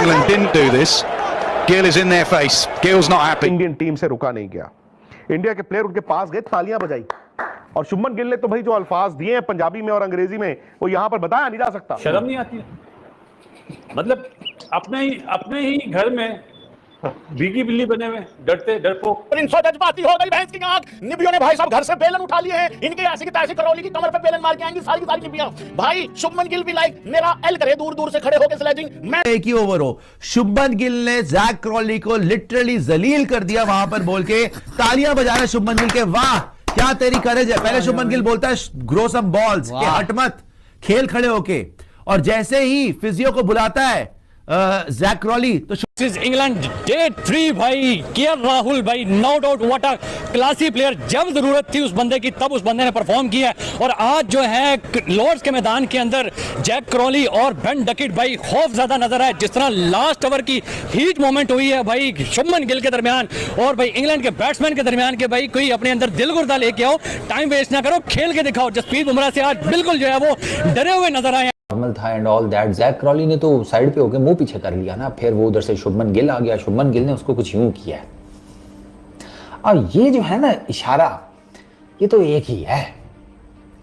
England didn't do this. Gill is in their face. Gill's not happy. Indian team से रुका नहीं गया। India के प्लेयर उनके पास गए, तालियां बजाई, और शुभमन गिल ने तो भाई जो अल्फाज दिए हैं पंजाबी में और अंग्रेजी में, वो यहां पर बताया नहीं जा सकता। शर्म नहीं आती है? मतलब अपने ही घर में भीगी बिल्ली बने हुए, डरते डरपोक। इनसो जज्बाती हो गई भैंस की आंख। निबियों ने भाई साहब घर से बेलन उठा लिए हैं, इनके ऐसी की तैसी करौली की कमर पे बेलन मार के आएंगी सारी की सारी निबियां। भाई शुभमन गिल भी लाइक मेरा एल करे दूर दूर से खड़े होकर स्लेजिंग। मैं एक ही ओवर हो, शुभमन गिल ने जैक क्रॉली को लिटरली जलील कर दिया वहां पर बोल के तालियां बजा रहे शुभमन गिल के। वाह क्या तेरी करेज है। पहले शुभमन गिल बोलता है ग्रो सम बॉल्स के हट मत, खेल खड़े होके, और जैसे ही फिजियो को बुलाता है जैक क्रॉली तो इंग्लैंड डे 3 भाई, केएल राहुल भाई no doubt what a classy player. जब जरूरत थी उस बंदे की तब उस बंदे ने परफॉर्म किया है। और आज जो है लॉर्ड्स के मैदान के अंदर जैक क्रॉली और बेन डकेट भाई खौफ ज्यादा नजर आए। जिस तरह लास्ट ओवर की हीट मोमेंट हुई है भाई शुभमन गिल के दरमियान और भाई इंग्लैंड के बैट्समैन के दरमियान के, भाई कोई अपने अंदर दिल गुर्दा लेके आओ, टाइम वेस्ट ना करो, खेल के दिखाओ। जसप्रीत बुमराह से आज बिल्कुल जो है वो डरे हुए नजर आए। नॉर्मल था and all that. Jack Crawley ने तो साइड पे होकर मुंह पीछे कर लिया ना, फिर वो उधर से शुभमन गिल आ गया, शुभमन गिल ने उसको कुछ यूं किया है। और ये जो है ना इशारा, ये तो एक ही है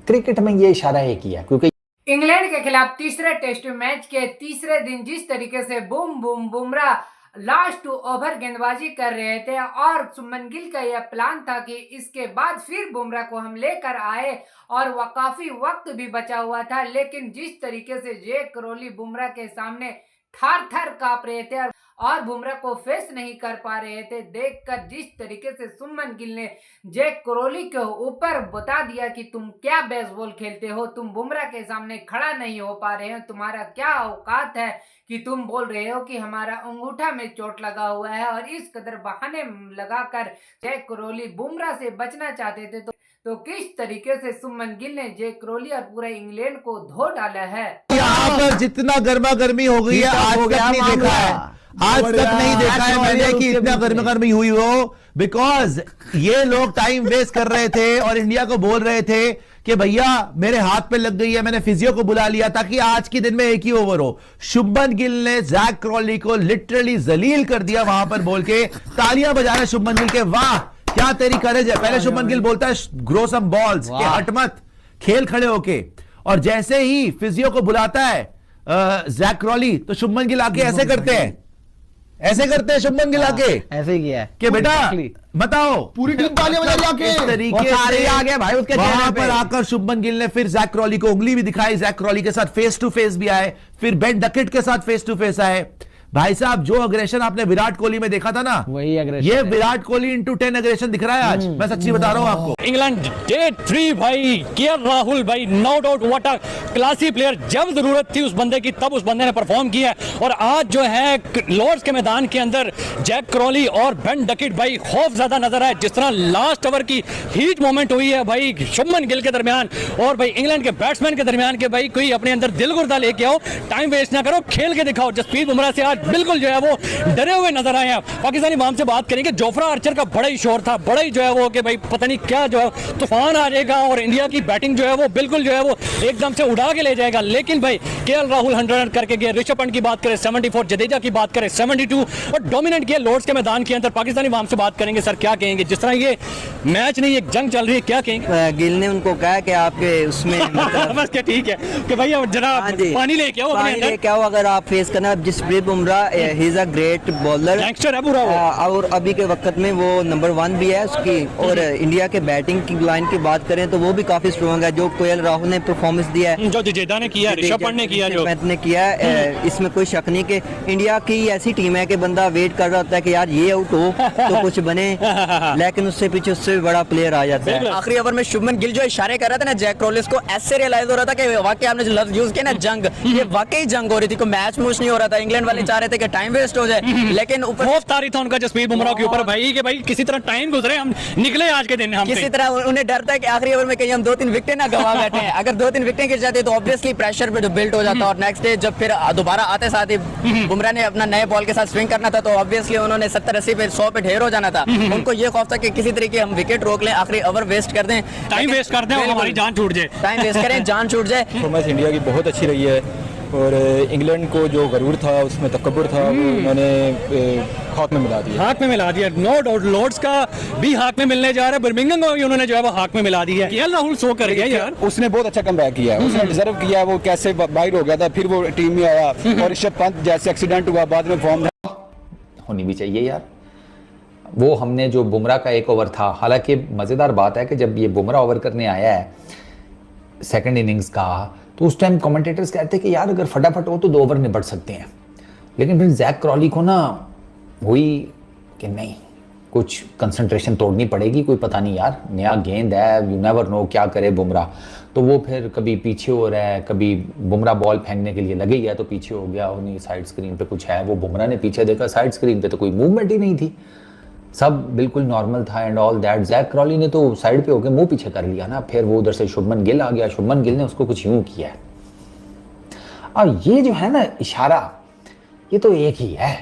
क्रिकेट में, ये इशारा एक ही है। क्योंकि इंग्लैंड के खिलाफ तीसरे टेस्ट मैच के तीसरे दिन जिस तरीके से बुमराह लास्ट ओवर गेंदबाजी कर रहे थे, और शुभमन गिल का यह प्लान था कि इसके बाद फिर बुमराह को हम लेकर आए, और वह काफी वक्त भी बचा हुआ था, लेकिन जिस तरीके से जैक क्रॉली बुमराह के सामने थर थर कांप रहे थे और बुमराह को फेस नहीं कर पा रहे थे, देखकर जिस तरीके से शुभमन गिल ने जैक क्रॉली के ऊपर बता दिया कि तुम क्या बेसबॉल खेलते हो, तुम बुमराह के सामने खड़ा नहीं हो पा रहे हो, तुम्हारा क्या औकात है कि तुम बोल रहे हो कि हमारा अंगूठा में चोट लगा हुआ है। और इस कदर बहाने लगाकर जैक क्रॉली बुमराह से बचना चाहते थे, तो किस तरीके से शुभमन गिल ने जैक क्रॉली और पूरे इंग्लैंड को धो डाला है। यहाँ पर जितना गर्मा गर्मी हो गई है आज तक नहीं देखा है, आज तक नहीं देखा है मैंने कि इतना गर्मा गर्मी हुई हो। बिकॉज ये लोग टाइम वेस्ट कर रहे थे और इंडिया को बोल रहे थे कि भैया मेरे हाथ पे लग गई है, मैंने फिजियो को बुला लिया ताकि आज के दिन में एक ही ओवर हो। शुभमन गिल ने जैक क्रॉली को लिटरली जलील कर दिया वहां पर बोल के तालियां बजा रहे शुभमन गिल के। वाह क्या तेरी करेज है। पहले शुभमन गिल बोलता है ग्रो सम बॉल्स के हट मत, खेल खड़े होके, और जैसे ही फिजियो को बुलाता है जैक क्रॉली तो शुभमन गिल आके ऐसे करते हैं, ऐसे करते हैं शुभमन गिल आके ऐसे ही किया है कि बेटा बताओ, पूरी टीम तालियां बजा रही है। इस तरीके से आ गया भाई उसके वहां पर आकर शुभमन गिल ने फिर जैक क्रॉली को उंगली भी दिखाई, जैक क्रॉली के साथ फेस टू फेस भी आए, फिर बेन डकेट के साथ फेस टू फेस आए। भाई साहब जो अग्रेशन आपने विराट कोहली में देखा था ना, वही अग्रेशन ये विराट कोहली इंटू 10 अग्रेशन दिख रहा है आज। मैं सच्ची बता रहा हूं आपको। इंग्लैंड डे 3 भाई, केएल राहुल भाई no doubt what a classy player. जब जरूरत थी उस बंदे की तब उस बंदे ने परफॉर्म किया है। और आज जो है लॉर्ड्स के मैदान के अंदर जैक क्रॉली और बेन डकेट भाई खौफ ज्यादा नजर आए। जिस तरह लास्ट ओवर की हीट मोमेंट हुई है भाई शुभमन गिल के दरमियान और भाई इंग्लैंड के बैट्समैन के दरमियान के, भाई कोई अपने अंदर दिल गुर्दा लेके आओ, टाइम वेस्ट ना करो, खेल के दिखाओ। जसप्रीत बुमराह से आज बिल्कुल जो है वो डरे हुए नजर आए हैं। पाकिस्तानी माम से बात करेंगे, जोफ्रा आर्चर का बड़ा ही शोर था, बड़ा ही जो है वो कि भाई पता नहीं क्या जो है तूफान आ जाएगा और इंडिया की बैटिंग जो है वो बिल्कुल जो है वो एकदम से उड़ा के ले जाएगा। लेकिन भाई केएल राहुल 100 रन करके गए, ऋषभ पंत की बात करें 74, जडेजा की बात करें 72 और डोमिनेट किया लॉर्ड्स के मैदान के अंदर। पाकिस्तानी माम से बात करेंगे, सर क्या कहेंगे जिस तरह ये मैच नहीं एक जंग चल रही है, क्या कहेंगे? गिल ने उनको कहा कि आपके उसमें बस क्या ठीक है कि भाई जरा पानी लेके आओ, पानी लेके आओ। अगर आप फेस करना Jasprit Bumrah, he is a great bowler, gangster है पूरा वो। और अभी के वक्त में वो नंबर 1 भी है उसकी। और इंडिया के बैटिंग की लाइन की बात करें तो वो भी काफी स्ट्रॉन्ग है। जो केएल राहुल ने परफॉर्मेंस दिया है, जो जडेजा ने किया, ऋषभ पंत ने किया, जो ने किया, इसमें कोई शक नहीं कि इंडिया की ऐसी टीम है कि बंदा वेट कर रहा होता है कि यार ये आउट हो तो कुछ बने, लेकिन उससे पीछे उससे भी बड़ा प्लेयर आ जाता है। आखिरी ओवर में शुभमन गिल जो इशारे कर रहा था ना जैक क्रॉली को, ऐसे रियलाइज हो रहा था कि वाकई आपने जो लफ्ज यूज किया ना जंग, ये वाकई जंग हो रही थी, कोई मैच मूच नहीं हो रहा था। इंग्लैंड वाले चाह रहे थे कि टाइम वेस्ट हो जाए, लेकिन ऊपर खौफ तारी था उनका जसप्रीत बुमराह के ऊपर भाई कि भाई किसी तरह टाइम गुजरे, हम निकले आज के दिन। हम किसी तरह उन्हें डर था कि आखिरी ओवर में कहीं हम 2-3 विकेट ना गवा बैठे हैं। अगर 2-3 विकेट गिर जाते तो ऑब्वियसली प्रेशर पे बिल्ड हो जाता, और नेक्स्ट डे जब फिर दोबारा आते साथ ही बुमराह ने अपना नए बॉल के साथ स्विंग करना था तो ऑब्वियसली उन्होंने 70-80 पे 100 पे ढेर हो जाना था। उनको ये खौफ था कि किसी तरीके हम विकेट रोक लें, आखिरी ओवर वेस्ट कर दें, टाइम वेस्ट कर दें और हमारी जान छूट जाए, टाइम वेस्ट करें, जान छूट जाए। परफॉर्मेंस इंडिया की बहुत अच्छी रही है और इंग्लैंड को जो गरूर था, उसमें तकब्बुर था, वो उन्होंने हाथ में मिला दिया। हाथ में मिला दिया, नो डाउट। लॉर्ड्स का भी हाथ में मिलने जा रहा है, बर्मिंघम को भी उन्होंने जो है वो हाथ में मिला दिया है। केएल राहुल शो कर गया यार, उसने बहुत अच्छा कमबैक किया, उसने डिजर्व किया। वो कैसे बाहर हो गया था, फिर वो टीम में आया, और ऋषभ पंत जैसे एक्सीडेंट हुआ, बाद में फॉर्म होनी भी चाहिए यार। वो हमने जो बुमराह का एक ओवर था, हालांकि मज़ेदार बात है कि जब ये बुमराह ओवर करने आया है सेकंड इनिंग्स का, तो उस टाइम कमेंटेटर्स कहते हैं कि यार अगर फटाफट हो तो 2 ओवर निपट सकते हैं। लेकिन फिर जैक क्रॉली को ना हुई कि नहीं, कुछ कंसंट्रेशन तोड़नी पड़ेगी, कोई पता नहीं यार, नया गेंद है, यू नेवर नो क्या करे बुमराह। तो वो फिर कभी पीछे हो रहा है, कभी बुमराह बॉल फेंकने के लिए लगे गया तो पीछे हो गया, उन्हीं साइड स्क्रीन पे कुछ है। वो बुमराह ने पीछे देखा, साइड स्क्रीन पे तो कोई मूवमेंट ही नहीं थी, सब बिल्कुल नॉर्मल था and all that. Jack Crawley ने तो साइड पे होकर मुंह पीछे कर लिया ना। फिर वो उधर से शुभमन गिल आ गया, शुभमन गिल ने उसको कुछ यूं किया। और ये जो है ना इशारा, ये तो एक ही है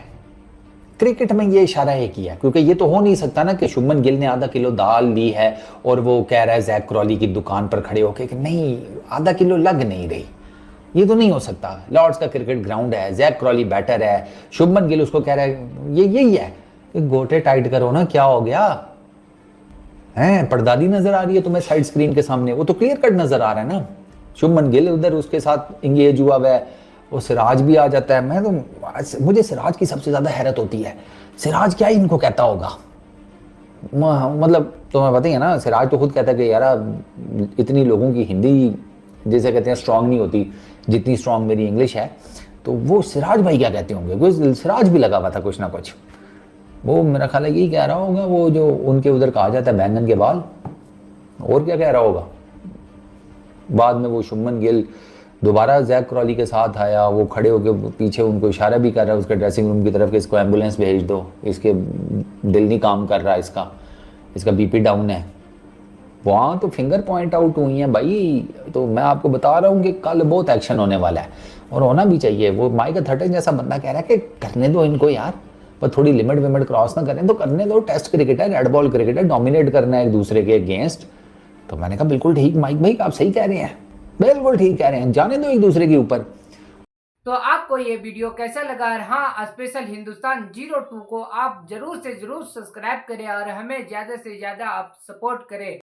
क्रिकेट में, ये इशारा एक ही है, क्योंकि ये तो हो नहीं सकता ना कि शुभमन गिल ने आधा किलो दाल ली है और वो कह रहा है जैक क्रॉली की दुकान पर खड़े होकर कि नहीं आधा किलो लग नहीं रही। ये तो नहीं हो सकता। लॉर्ड्स का क्रिकेट ग्राउंड है, जैक क्रॉली बैटर है, शुभमन गिल उसको कह रहा है, ये यही है कि गोटे टाइट करो ना, क्या हो गया है, परदादी नजर आ रही है तुम्हें साइड स्क्रीन के सामने, वो तो क्लियर कट नजर आ रहा है ना। शुभमन गिल उधर उसके साथ इंगेज हुआ है, वो सिराज भी आ जाता है। मैं तो, मुझे सिराज की सबसे ज्यादा हैरत होती है, सिराज क्या इनको कहता होगा, मतलब तुम्हें पता ही है ना, सिराज तो खुद कहता है कि यार इतनी लोगों की हिंदी जैसे कहते हैं स्ट्रांग नहीं होती जितनी स्ट्रांग मेरी इंग्लिश है। तो वो सिराज भाई क्या कहते होंगे, कोई सिराज भी लगा हुआ था कुछ ना कुछ, वो मेरा ख्याल है यही कह रहा होगा, वो जो उनके उधर कहा जाता है बैंगन के बाल, और क्या कह रहा होगा। बाद में वो शुभमन गिल दोबारा जैक क्रॉली के साथ आया, वो खड़े होकर पीछे उनको इशारा भी कर रहा है उसके ड्रेसिंग रूम की तरफ कि इसको एम्बुलेंस भेज दो, इसके दिल नहीं काम कर रहा, इसका बीपी डाउन है। वहाँ तो फिंगर पॉइंट आउट हुई हैं भाई। तो मैं आपको बता रहा हूँ कि कल बहुत एक्शन होने वाला है, और होना भी चाहिए। वो माइकल थर्टन जैसा बंदा कह रहा है कि करने दो इनको यार, पर थोड़ी लिमिट विमिट क्रॉस ना करें तो करने दो। टेस्ट क्रिकेट है, रेड बॉल क्रिकेट है, डोमिनेट करना है एक दूसरे के अगेंस्ट। तो मैंने कहा बिल्कुल ठीक माइक भाई, आप सही कह रहे हैं, बिल्कुल ठीक कह रहे हैं, जाने दो एक दूसरे के ऊपर। तो आपको ये वीडियो कैसा लगा? और हाँ, स्पेशल हिंदुस्तान 02 को आप जरूर से जरूर सब्सक्राइब करें और हमें ज्यादा से ज्यादा आप सपोर्ट करें।